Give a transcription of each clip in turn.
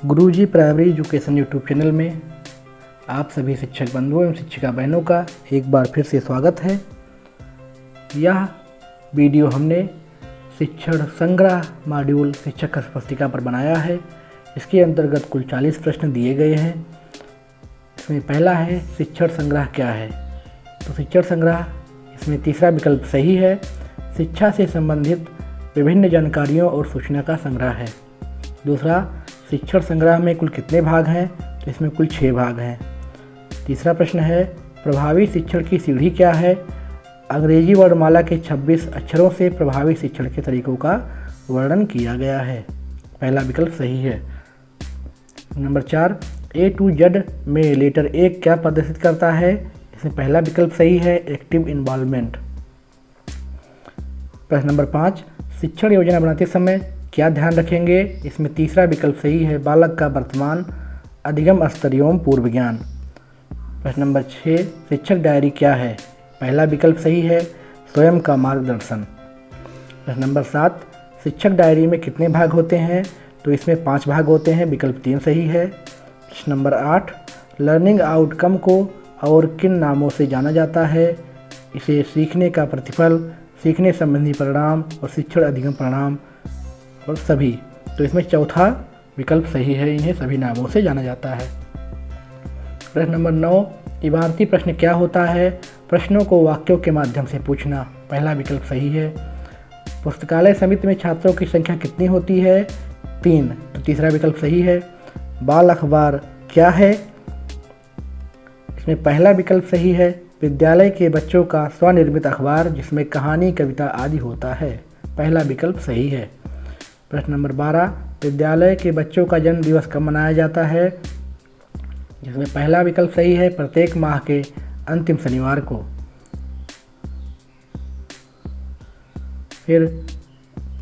गुरुजी primary education YouTube channel में आप सभी शिक्षक बंधुओं एवं शिक्षिका बहनों का एक बार फिर से स्वागत है। यह वीडियो हमने शिक्षण संग्रह मॉड्यूल शिक्षक स्पष्टिका पर बनाया है। इसके अंतर्गत कुल 40 प्रश्न दिए गए हैं। इसमें पहला है शिक्षण संग्रह क्या है। तो शिक्षण संग्रह, इसमें तीसरा विकल्प सही है। शिक्षा से संबंधित विभिन्न जानकारियों और सूचना का संग्रह है। दूसरा, शिक्षण संग्रह में कुल कितने भाग हैं। तो इसमें कुल 6 भाग हैं। तीसरा प्रश्न है प्रभावी शिक्षण की सीढ़ी क्या है। अंग्रेजी वर्णमाला के 26 अक्षरों से प्रभावी शिक्षण के तरीकों का वर्णन किया गया है। पहला विकल्प सही है। नंबर 4, A to Z में लेटर A क्या प्रदर्शित करता है। इसमें पहला विकल्प सही है, एक्टिव इन्वॉल्वमेंट। प्रश्न नंबर 5, शिक्षण योजना बनाते समय क्या ध्यान रखेंगे। इसमें तीसरा विकल्प सही है, बालक का वर्तमान अधिगम स्तर एवं पूर्व ज्ञान। प्रश्न नंबर 6, शिक्षक डायरी क्या है। पहला विकल्प सही है, स्वयं का मार्गदर्शन। प्रश्न नंबर 7, शिक्षक डायरी में कितने भाग होते हैं। तो इसमें 5 भाग होते हैं, विकल्प 3 सही है। प्रश्न नंबर 8, लर्निंग आउटकम को और किन नामों से जाना जाता है। इसे सीखने का प्रतिफल, सीखने संबंधी परिणाम और शिक्षण अधिगम परिणाम और सभी। तो इसमें चौथा विकल्प सही है, इन्हें सभी नामों से जाना जाता है। प्रश्न नंबर 9, इबारती प्रश्न क्या होता है। प्रश्नों को वाक्यों के माध्यम से पूछना। पहला विकल्प सही है। पुस्तकालय समिति में छात्रों की संख्या कितनी होती है, 3। तो तीसरा विकल्प सही है। बाल अखबार क्या है। इसमें पहला विकल्प सही है, विद्यालय के बच्चों का स्वनिर्मित अखबार जिसमें कहानी, कविता आदि होता है। पहला विकल्प सही है। प्रश्न नंबर 12, विद्यालय के बच्चों का जन्म दिवस कब मनाया जाता है। जिसमें पहला विकल्प सही है, प्रत्येक माह के अंतिम शनिवार को। फिर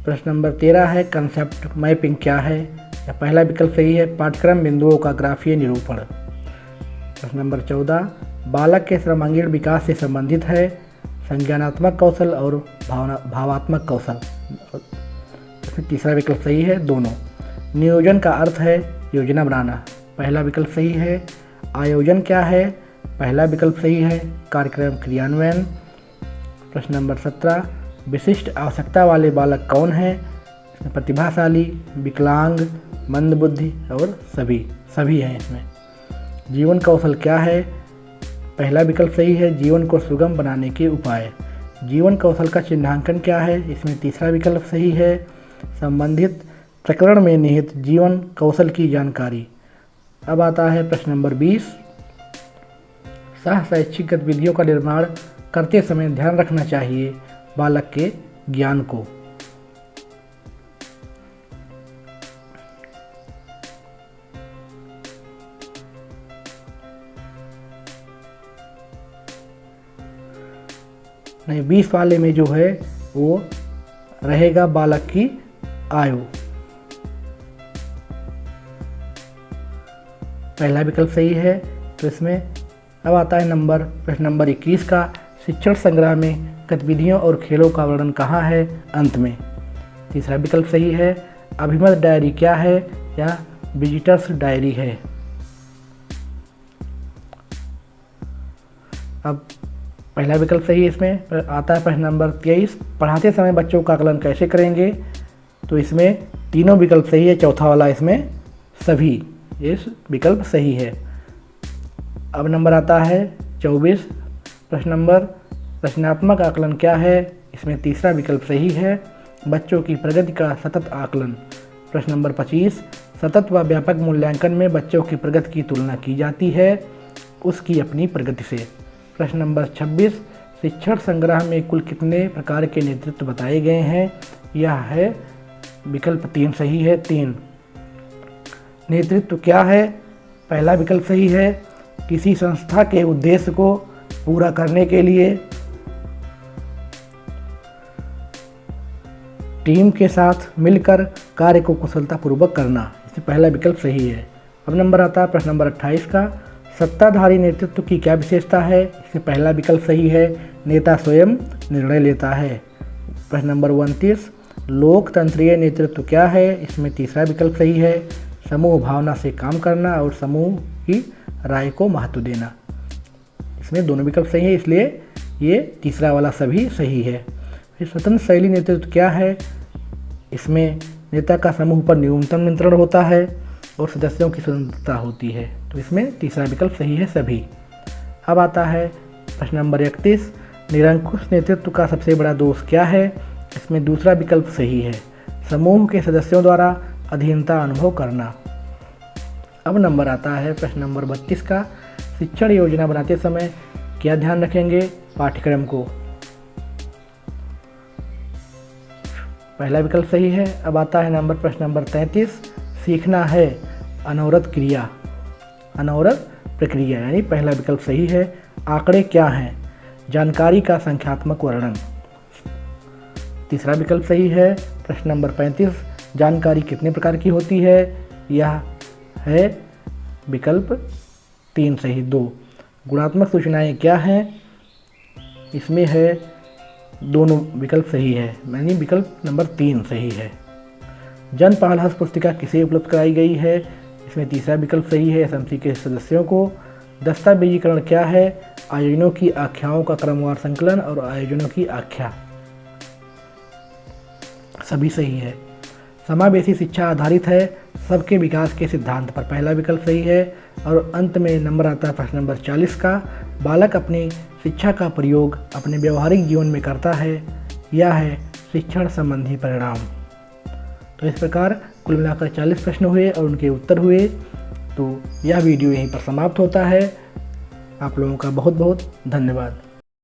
प्रश्न नंबर 13 है, कंसेप्ट मैपिंग क्या है। पहला विकल्प सही है, पाठ्यक्रम बिंदुओं का ग्राफीय निरूपण। प्रश्न नंबर 14, बालक के सर्वांगीण विकास से संबंधित है संज्ञानात्मक कौशल और भावात्मक कौशल। इसमें तीसरा विकल्प सही है, दोनों। नियोजन का अर्थ है योजना बनाना। पहला विकल्प सही है। आयोजन क्या है। पहला विकल्प सही है, कार्यक्रम क्रियान्वयन। प्रश्न नंबर 17, विशिष्ट आवश्यकता वाले बालक कौन है। प्रतिभाशाली, विकलांग, मंदबुद्धि और सभी हैं इसमें। जीवन कौशल क्या है। पहला विकल्प सही है, जीवन को सुगम बनाने के उपाय। जीवन कौशल का चिन्हांकन क्या है। इसमें तीसरा विकल्प सही है, संबंधित प्रकरण में निहित जीवन कौशल की जानकारी। अब आता है प्रश्न नंबर 20, सह शैक्षिक गतिविधियों का निर्माण करते समय ध्यान रखना चाहिए बालक के ज्ञान को। नहीं, 20 वाले में जो है वो रहेगा बालक की आयु। पहला विकल्प सही है। तो इसमें अब आता है प्रश्न नंबर 21 का, शिक्षण संग्रह में गतिविधियों और खेलों का वर्णन कहाँ है, अंत में। तीसरा विकल्प सही है, अभिमत डायरी क्या है या विजिटर्स डायरी है। अब पहला विकल्प सही है। इसमें आता है प्रश्न नंबर 23, पढ़ाते समय बच्चों का आकलन कैसे करेंगे। तो इसमें तीनों विकल्प सही है, चौथा वाला इसमें सभी, इस विकल्प सही है। अब नंबर आता है 24, प्रश्नात्मक आकलन क्या है। इसमें तीसरा विकल्प सही है, बच्चों की प्रगति का सतत आकलन। प्रश्न नंबर 25, सतत व व्यापक मूल्यांकन में बच्चों की प्रगति की तुलना की जाती है उसकी अपनी प्रगति से। प्रश्न नंबर 26, शिक्षण संग्रह में कुल कितने प्रकार के नेतृत्व बताए गए हैं। यह है विकल्प 3 सही है, 3। नेतृत्व क्या है। पहला विकल्प सही है, किसी संस्था के उद्देश्य को पूरा करने के लिए टीम के साथ मिलकर कार्य को कुशलतापूर्वक करना। इसमें पहला विकल्प सही है। अब नंबर आता है प्रश्न नंबर 28 का, सत्ताधारी नेतृत्व की क्या विशेषता है। इसमें पहला विकल्प सही है, नेता स्वयं निर्णय लेता है। प्रश्न नंबर 29, लोकतंत्रीय नेतृत्व क्या है। इसमें तीसरा विकल्प सही है, समूह भावना से काम करना और समूह की राय को महत्व देना। इसमें दोनों विकल्प सही है, इसलिए ये तीसरा वाला सभी सही है। फिर स्वतंत्र शैली नेतृत्व क्या है? इसमें नेता का समूह पर न्यूनतम नियंत्रण होता है और सदस्यों की स्वतंत्रता होती है, तो इसमें तीसरा विकल्प सही है सभी। अब आता है प्रश्न नंबर 31, निरंकुश नेतृत्व का सबसे बड़ा दोष क्या है? इसमें दूसरा विकल्प सही है, समूह के सदस्यों द्वारा अधीनता अनुभव करना। अब नंबर आता है प्रश्न नंबर 32 का, शिक्षण योजना बनाते समय क्या ध्यान रखेंगे? पाठ्यक्रम को। पहला विकल्प सही है। अब आता है प्रश्न नंबर 33, सीखना है अनवरत क्रिया, अनवरत प्रक्रिया, यानी पहला विकल्प सही है। आंकड़े क्या हैं? जानकारी का संख्यात्मक वर्णन। तीसरा विकल्प सही है। प्रश्न नंबर 35, जानकारी कितने प्रकार की होती है? यह है विकल्प 3 सही। 2, गुणात्मक सूचनाएं क्या हैं? इसमें है दोनों विकल्प सही है, यानी विकल्प नंबर 3 सही है। जन पहल हस्त पुस्तिका किसे उपलब्ध कराई गई है? इसमें तीसरा विकल्प सही है, एसएमसी के सदस्यों को। दस्तावेजीकरण क्या है? आयोजनों की आख्याओं का क्रमवार संकलन और आयोजनों की आख्या, सभी सही है। समावेशी शिक्षा आधारित है सबके विकास के सिद्धांत पर, पहला विकल्प सही है। और अंत में नंबर आता है प्रश्न नंबर 40 का, बालक अपनी शिक्षा का प्रयोग अपने व्यवहारिक जीवन में करता है, यह है शिक्षण संबंधी परिणाम। तो इस प्रकार कुल मिलाकर 40 प्रश्न हुए और उनके उत्तर हुए। तो यह वीडियो यहीं पर समाप्त होता है। आप लोगों का बहुत बहुत धन्यवाद।